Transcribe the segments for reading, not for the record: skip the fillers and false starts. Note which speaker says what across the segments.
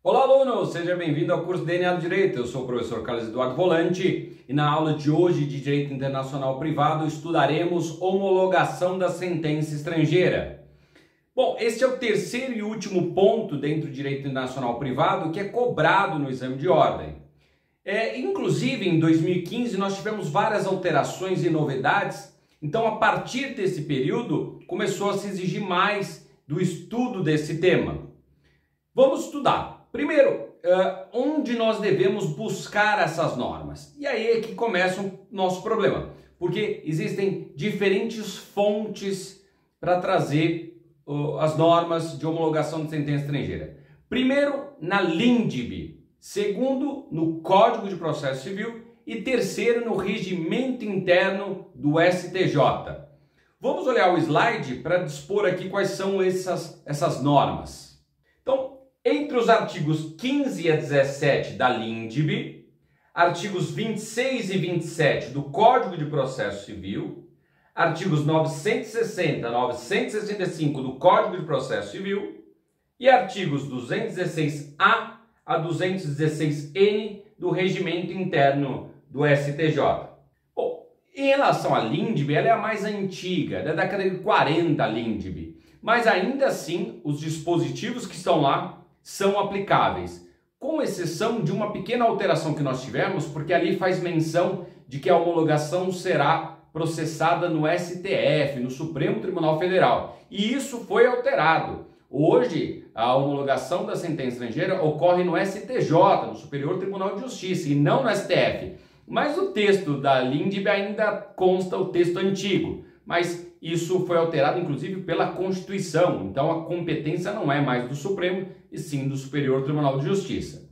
Speaker 1: Olá, aluno! Seja bem-vindo ao curso DNA do Direito. Eu sou o professor Carlos Eduardo Volante e na aula de hoje de Direito Internacional Privado estudaremos homologação da sentença estrangeira. Bom, este é o terceiro e último ponto dentro do Direito Internacional Privado que é cobrado no exame de ordem. Inclusive, em 2015, nós tivemos várias alterações e novidades, então a partir desse período começou a se exigir mais do estudo desse tema. Vamos estudar. Primeiro, onde nós devemos buscar essas normas? E aí é que começa o nosso problema, porque existem diferentes fontes para trazer as normas de homologação de sentença estrangeira. Primeiro, na LINDB. Segundo, no Código de Processo Civil. E terceiro, no regimento interno do STJ. Vamos olhar o slide para dispor aqui quais são essas normas. Então, entre os artigos 15 a 17 da LINDB, artigos 26 e 27 do Código de Processo Civil, artigos 960 a 965 do Código de Processo Civil e artigos 216A a 216N do Regimento Interno do STJ. Bom, em relação à LINDB, ela é a mais antiga, da década de 40 a LINDB, mas ainda assim os dispositivos que estão lá são aplicáveis, com exceção de uma pequena alteração que nós tivemos, porque ali faz menção de que a homologação será processada no STF, no Supremo Tribunal Federal, e isso foi alterado. Hoje, a homologação da sentença estrangeira ocorre no STJ, no Superior Tribunal de Justiça, e não no STF. Mas o texto da LINDB ainda consta o texto antigo, mas isso foi alterado inclusive pela Constituição, então a competência não é mais do Supremo, e sim do Superior Tribunal de Justiça.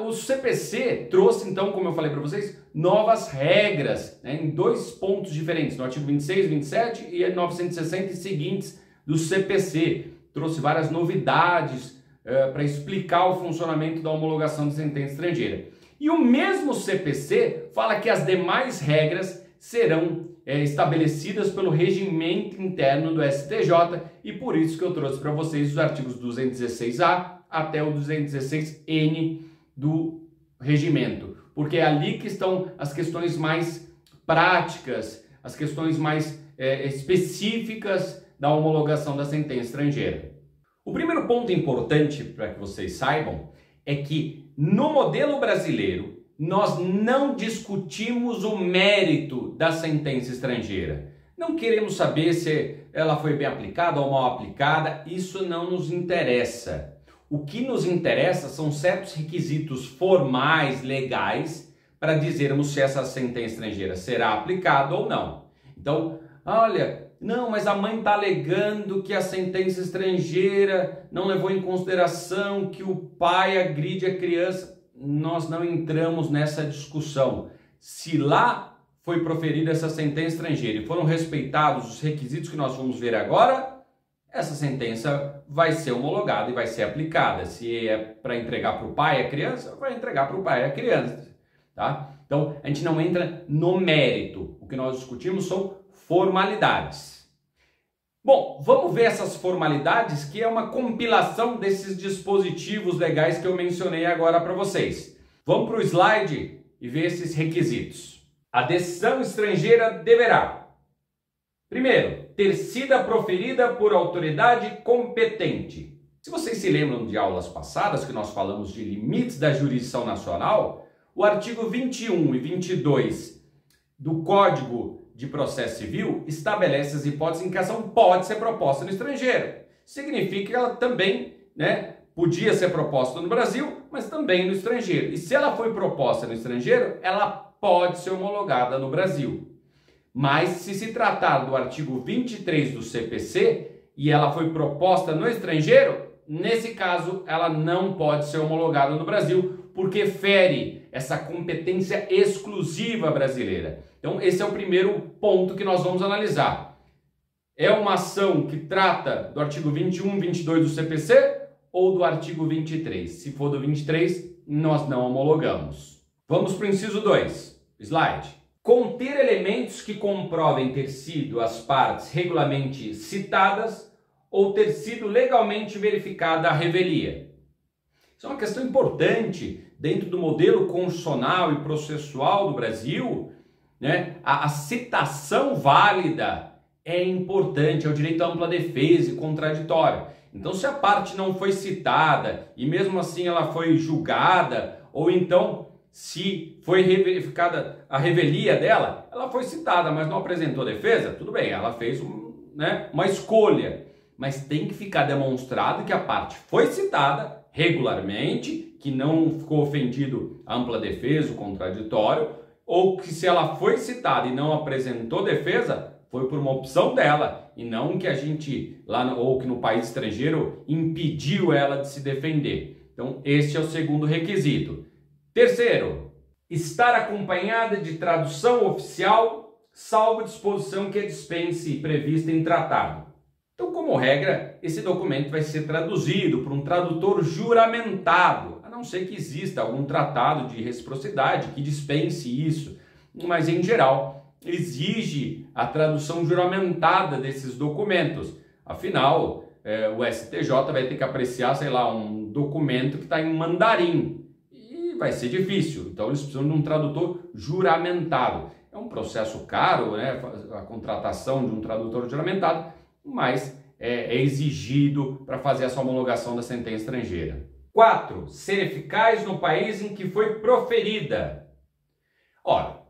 Speaker 1: O CPC trouxe então, como eu falei para vocês, novas regras, em dois pontos diferentes, no artigo 26, 27 e 960 e seguintes do CPC. Trouxe várias novidades para explicar o funcionamento da homologação de sentença estrangeira. E o mesmo CPC fala que as demais regras serão estabelecidas pelo regimento interno do STJ, e por isso que eu trouxe para vocês os artigos 216A até o 216N do regimento, porque é ali que estão as questões mais práticas, as questões mais específicas da homologação da sentença estrangeira. O primeiro ponto importante para que vocês saibam é que no modelo brasileiro nós não discutimos o mérito da sentença estrangeira. Não queremos saber se ela foi bem aplicada ou mal aplicada, isso não nos interessa. O que nos interessa são certos requisitos formais, legais, para dizermos se essa sentença estrangeira será aplicada ou não. Então, olha, não, mas a mãe está alegando que a sentença estrangeira não levou em consideração que o pai agride a criança. Nós não entramos nessa discussão. Se lá foi proferida essa sentença estrangeira e foram respeitados os requisitos que nós vamos ver agora, essa sentença vai ser homologada e vai ser aplicada. Se é para entregar para o pai e a criança, vai entregar para o pai e a criança. Tá? Então, a gente não entra no mérito. O que nós discutimos são formalidades. Bom, vamos ver essas formalidades, que é uma compilação desses dispositivos legais que eu mencionei agora para vocês. Vamos para o slide e ver esses requisitos. A decisão estrangeira deverá, primeiro, ter sido proferida por autoridade competente. Se vocês se lembram de aulas passadas que nós falamos de limites da jurisdição nacional, o artigo 21 e 22 do Código de Processo Civil estabelece as hipóteses em que a ação pode ser proposta no estrangeiro. Significa que ela também, podia ser proposta no Brasil, mas também no estrangeiro. E se ela foi proposta no estrangeiro, ela pode ser homologada no Brasil. Mas se tratar do artigo 23 do CPC e ela foi proposta no estrangeiro, nesse caso ela não pode ser homologada no Brasil, porque fere essa competência exclusiva brasileira. Então, esse é o primeiro ponto que nós vamos analisar. É uma ação que trata do artigo 21, 22 do CPC ou do artigo 23? Se for do 23, nós não homologamos. Vamos para o inciso 2. Slide. Conter elementos que comprovem ter sido as partes regularmente citadas ou ter sido legalmente verificada a revelia. Isso é uma questão importante dentro do modelo constitucional e processual do Brasil, né? A citação válida é importante, é o direito à ampla defesa e contraditória. Então, se a parte não foi citada e mesmo assim ela foi julgada, ou então se foi verificada a revelia dela, ela foi citada, mas não apresentou defesa, tudo bem, ela fez uma escolha. Mas tem que ficar demonstrado que a parte foi citada regularmente, que não ficou ofendido a ampla defesa, o contraditório, ou que se ela foi citada e não apresentou defesa, foi por uma opção dela, e não que a gente, ou que no país estrangeiro, impediu ela de se defender. Então, este é o segundo requisito. Terceiro, estar acompanhada de tradução oficial, salvo disposição que a dispense prevista em tratado. Então, como regra, esse documento vai ser traduzido por um tradutor juramentado, a não ser que exista algum tratado de reciprocidade que dispense isso, mas em geral exige a tradução juramentada desses documentos. Afinal, o STJ vai ter que apreciar, sei lá, um documento que está em mandarim e vai ser difícil. Então, eles precisam de um tradutor juramentado. É um processo caro, né, a contratação de um tradutor juramentado, mas é exigido para fazer essa homologação da sentença estrangeira. 4. Ser eficaz no país em que foi proferida. Ora,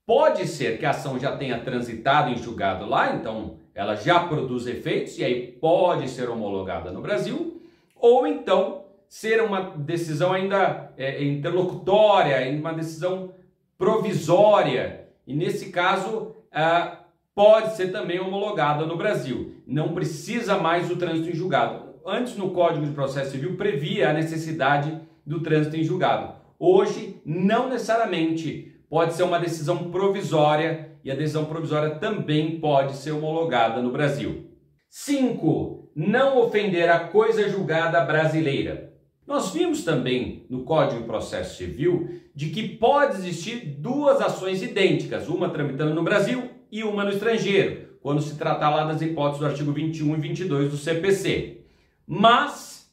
Speaker 1: pode ser que a ação já tenha transitado em julgado lá, então ela já produz efeitos e aí pode ser homologada no Brasil, ou então ser uma decisão ainda interlocutória, uma decisão provisória, e nesse caso pode ser também homologada no Brasil. Não precisa mais do trânsito em julgado. Antes, no Código de Processo Civil, previa a necessidade do trânsito em julgado. Hoje, não necessariamente. Pode ser uma decisão provisória e a decisão provisória também pode ser homologada no Brasil. 5. Não ofender a coisa julgada brasileira. Nós vimos também no Código de Processo Civil de que pode existir duas ações idênticas, uma tramitando no Brasil e uma no estrangeiro, quando se tratar lá das hipóteses do artigo 21 e 22 do CPC. Mas,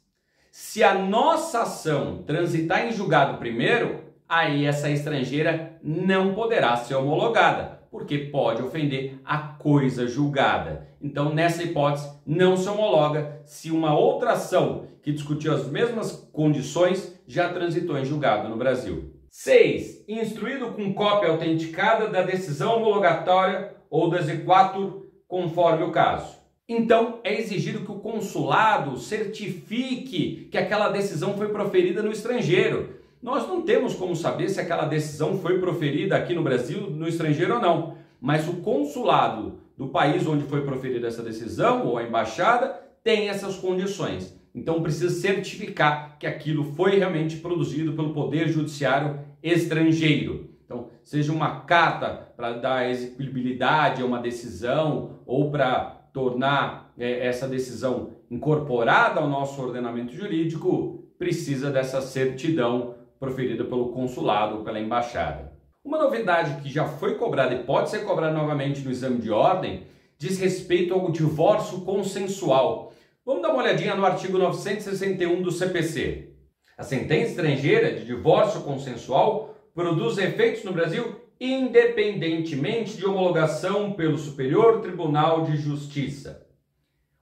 Speaker 1: se a nossa ação transitar em julgado primeiro, aí essa estrangeira não poderá ser homologada, porque pode ofender a coisa julgada. Então, nessa hipótese, não se homologa se uma outra ação que discutiu as mesmas condições já transitou em julgado no Brasil. 6. Instruído com cópia autenticada da decisão homologatória ou do exequatur, conforme o caso. Então, é exigido que o consulado certifique que aquela decisão foi proferida no estrangeiro. Nós não temos como saber se aquela decisão foi proferida aqui no Brasil, no estrangeiro ou não, mas o consulado do país onde foi proferida essa decisão, ou a embaixada, tem essas condições. Então precisa certificar que aquilo foi realmente produzido pelo Poder Judiciário estrangeiro. Então, seja uma carta para dar execuibilidade a uma decisão ou para tornar essa decisão incorporada ao nosso ordenamento jurídico, precisa dessa certidão proferida pelo consulado ou pela embaixada. Uma novidade que já foi cobrada e pode ser cobrada novamente no exame de ordem diz respeito ao divórcio consensual. Vamos dar uma olhadinha no artigo 961 do CPC. A sentença estrangeira de divórcio consensual produz efeitos no Brasil independentemente de homologação pelo Superior Tribunal de Justiça.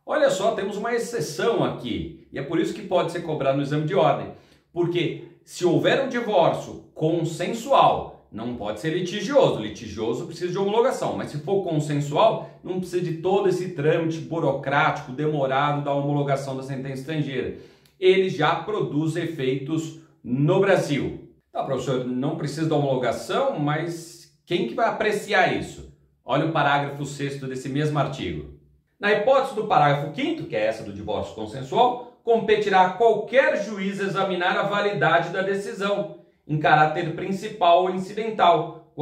Speaker 1: Olha só, temos uma exceção aqui, e é por isso que pode ser cobrado no exame de ordem, porque se houver um divórcio consensual, não pode ser litigioso. Litigioso precisa de homologação, mas se for consensual, não precisa de todo esse trâmite burocrático demorado da homologação da sentença estrangeira. Ele já produz efeitos no Brasil. Tá, professor, não precisa da homologação, mas quem que vai apreciar isso? Olha o parágrafo 6º desse mesmo artigo. Na hipótese do parágrafo 5º, que é essa do divórcio consensual, competirá a qualquer juiz examinar a validade da decisão, em caráter principal ou incidental,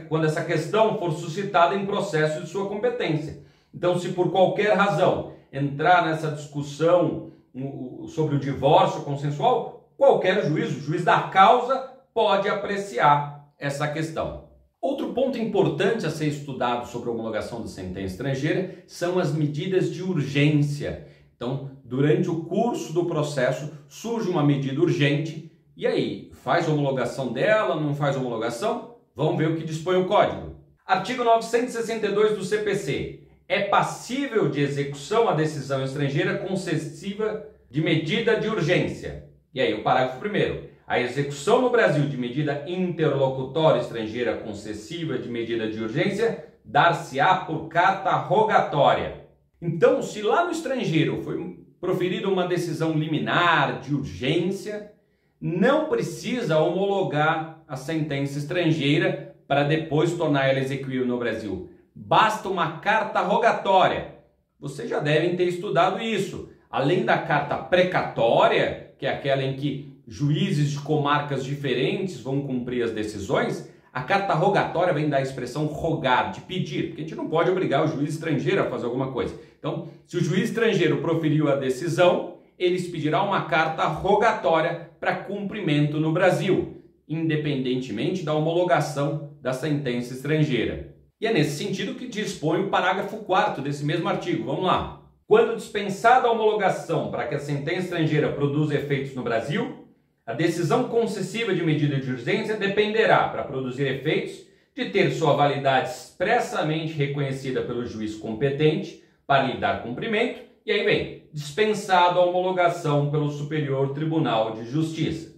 Speaker 1: quando essa questão for suscitada em processo de sua competência. Então, se por qualquer razão entrar nessa discussão sobre o divórcio consensual, qualquer juiz, o juiz da causa, pode apreciar essa questão. Outro ponto importante a ser estudado sobre a homologação da sentença estrangeira são as medidas de urgência. Então, durante o curso do processo, surge uma medida urgente, e aí, faz homologação dela, não faz homologação? Vamos ver o que dispõe o código. Artigo 962 do CPC. É passível de execução a decisão estrangeira concessiva de medida de urgência. E aí, o parágrafo 1º. A execução no Brasil de medida interlocutória estrangeira concessiva de medida de urgência dar-se-á por carta rogatória. Então, se lá no estrangeiro foi proferida uma decisão liminar de urgência, não precisa homologar a sentença estrangeira para depois tornar ela execuível no Brasil. Basta uma carta rogatória. Vocês já devem ter estudado isso. Além da carta precatória, que é aquela em que juízes de comarcas diferentes vão cumprir as decisões, a carta rogatória vem da expressão rogar, de pedir, porque a gente não pode obrigar o juiz estrangeiro a fazer alguma coisa. Então, se o juiz estrangeiro proferiu a decisão, eles pedirão uma carta rogatória para cumprimento no Brasil, independentemente da homologação da sentença estrangeira. E é nesse sentido que dispõe o parágrafo 4º desse mesmo artigo. Vamos lá. Quando dispensada a homologação para que a sentença estrangeira produza efeitos no Brasil, a decisão concessiva de medida de urgência dependerá, para produzir efeitos, de ter sua validade expressamente reconhecida pelo juiz competente para lhe dar cumprimento, e aí vem, dispensado a homologação pelo Superior Tribunal de Justiça.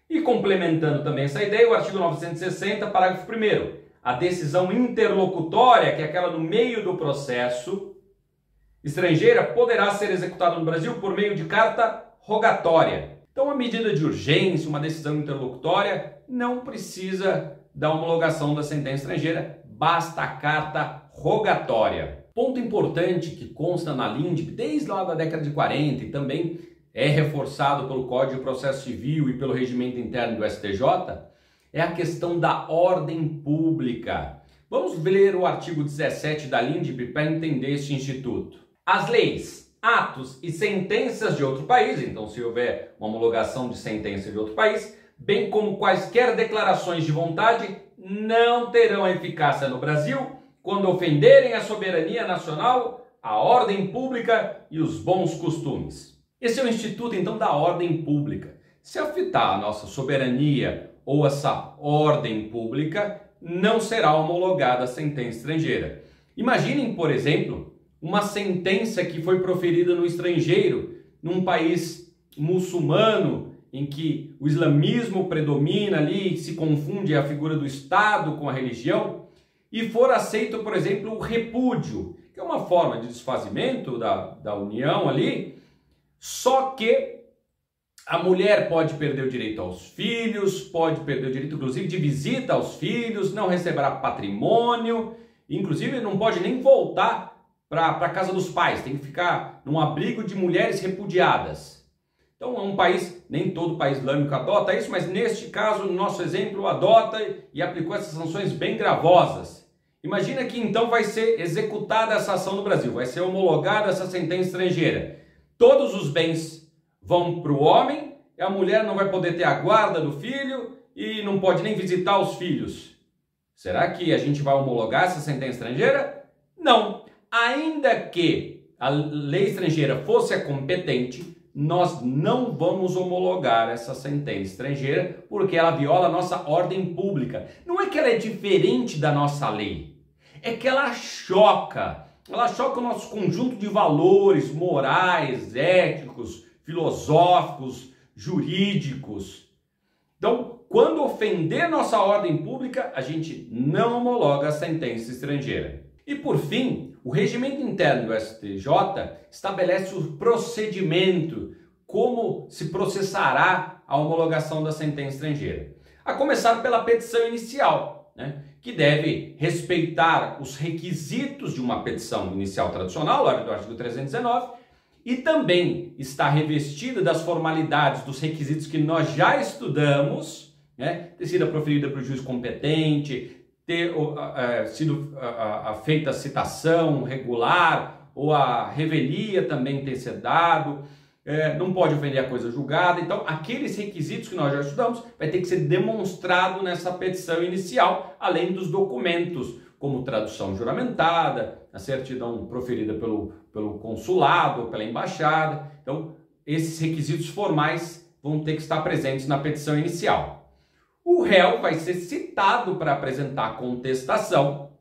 Speaker 1: E complementando também essa ideia, o artigo 960, parágrafo 1º, a decisão interlocutória, que é aquela no meio do processo estrangeira, poderá ser executada no Brasil por meio de carta rogatória. Então, a medida de urgência, uma decisão interlocutória, não precisa da homologação da sentença estrangeira, basta a carta rogatória. Ponto importante que consta na LINDB desde lá da década de 40 e também é reforçado pelo Código de Processo Civil e pelo Regimento Interno do STJ, é a questão da ordem pública. Vamos ler o artigo 17 da LINDB para entender este instituto. As leis, atos e sentenças de outro país, então se houver uma homologação de sentença de outro país, bem como quaisquer declarações de vontade, não terão eficácia no Brasil quando ofenderem a soberania nacional, a ordem pública e os bons costumes. Esse é o instituto, então, da ordem pública. Se afetar a nossa soberania ou essa ordem pública, não será homologada a sentença estrangeira. Imaginem, por exemplo, uma sentença que foi proferida no estrangeiro, num país muçulmano, em que o islamismo predomina ali, se confunde a figura do Estado com a religião, e for aceito, por exemplo, o repúdio, que é uma forma de desfazimento da união ali, só que a mulher pode perder o direito aos filhos, pode perder o direito, inclusive, de visita aos filhos, não receberá patrimônio, inclusive não pode nem voltar para a casa dos pais, tem que ficar num abrigo de mulheres repudiadas. Então é um país, nem todo país islâmico adota isso, mas neste caso, no nosso exemplo, adota e aplicou essas sanções bem gravosas. Imagina que então vai ser executada essa ação no Brasil, vai ser homologada essa sentença estrangeira. Todos os bens vão para o homem, a mulher não vai poder ter a guarda do filho e não pode nem visitar os filhos. Será que a gente vai homologar essa sentença estrangeira? Não. Ainda que a lei estrangeira fosse a competente, nós não vamos homologar essa sentença estrangeira porque ela viola a nossa ordem pública. Não é que ela é diferente da nossa lei, é que ela choca o nosso conjunto de valores morais, éticos, filosóficos, jurídicos. Então, quando ofender nossa ordem pública, a gente não homologa a sentença estrangeira. E por fim, o regimento interno do STJ estabelece o procedimento, como se processará a homologação da sentença estrangeira. A começar pela petição inicial, que deve respeitar os requisitos de uma petição inicial tradicional, lá do artigo 319, e também está revestida das formalidades, dos requisitos que nós já estudamos, ter sido proferida por juiz competente, ter sido feita a citação regular ou a revelia também ter sido dado, não pode ofender a coisa julgada. Então, aqueles requisitos que nós já estudamos vai ter que ser demonstrado nessa petição inicial, além dos documentos, como tradução juramentada, a certidão proferida pelo consulado, pela embaixada. Então, esses requisitos formais vão ter que estar presentes na petição inicial. O réu vai ser citado para apresentar contestação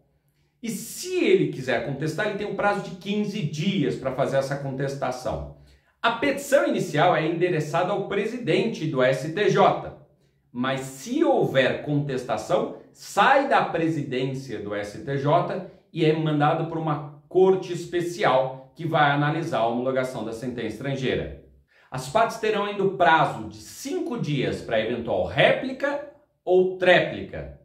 Speaker 1: e, se ele quiser contestar, ele tem um prazo de 15 dias para fazer essa contestação. A petição inicial é endereçada ao presidente do STJ, mas se houver contestação, sai da presidência do STJ e é mandado por uma corte especial que vai analisar a homologação da sentença estrangeira. As partes terão ainda o prazo de 5 dias para eventual réplica ou tréplica.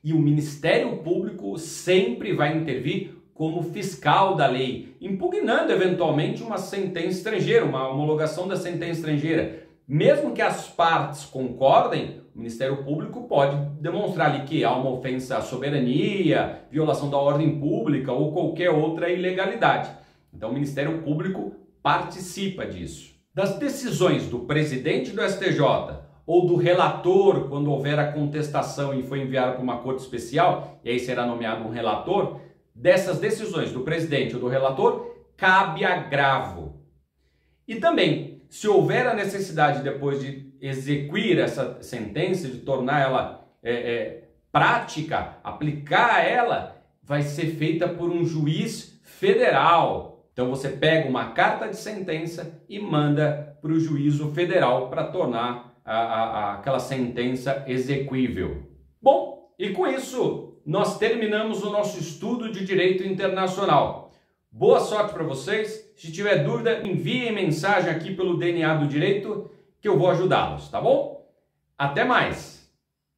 Speaker 1: E o Ministério Público sempre vai intervir como fiscal da lei, impugnando eventualmente uma sentença estrangeira, uma homologação da sentença estrangeira. Mesmo que as partes concordem, o Ministério Público pode demonstrar ali que há uma ofensa à soberania, violação da ordem pública ou qualquer outra ilegalidade. Então o Ministério Público participa disso. Das decisões do presidente do STJ ou do relator, quando houver a contestação e for enviada para uma corte especial, e aí será nomeado um relator, dessas decisões do presidente ou do relator, cabe agravo. E também, se houver a necessidade depois de execuir essa sentença, de tornar ela prática, aplicar ela, vai ser feita por um juiz federal. Então você pega uma carta de sentença e manda para o juízo federal para tornar aquela sentença exequível. Bom, e com isso nós terminamos o nosso estudo de direito internacional. Boa sorte para vocês. Se tiver dúvida, enviem mensagem aqui pelo DNA do Direito que eu vou ajudá-los, tá bom? Até mais!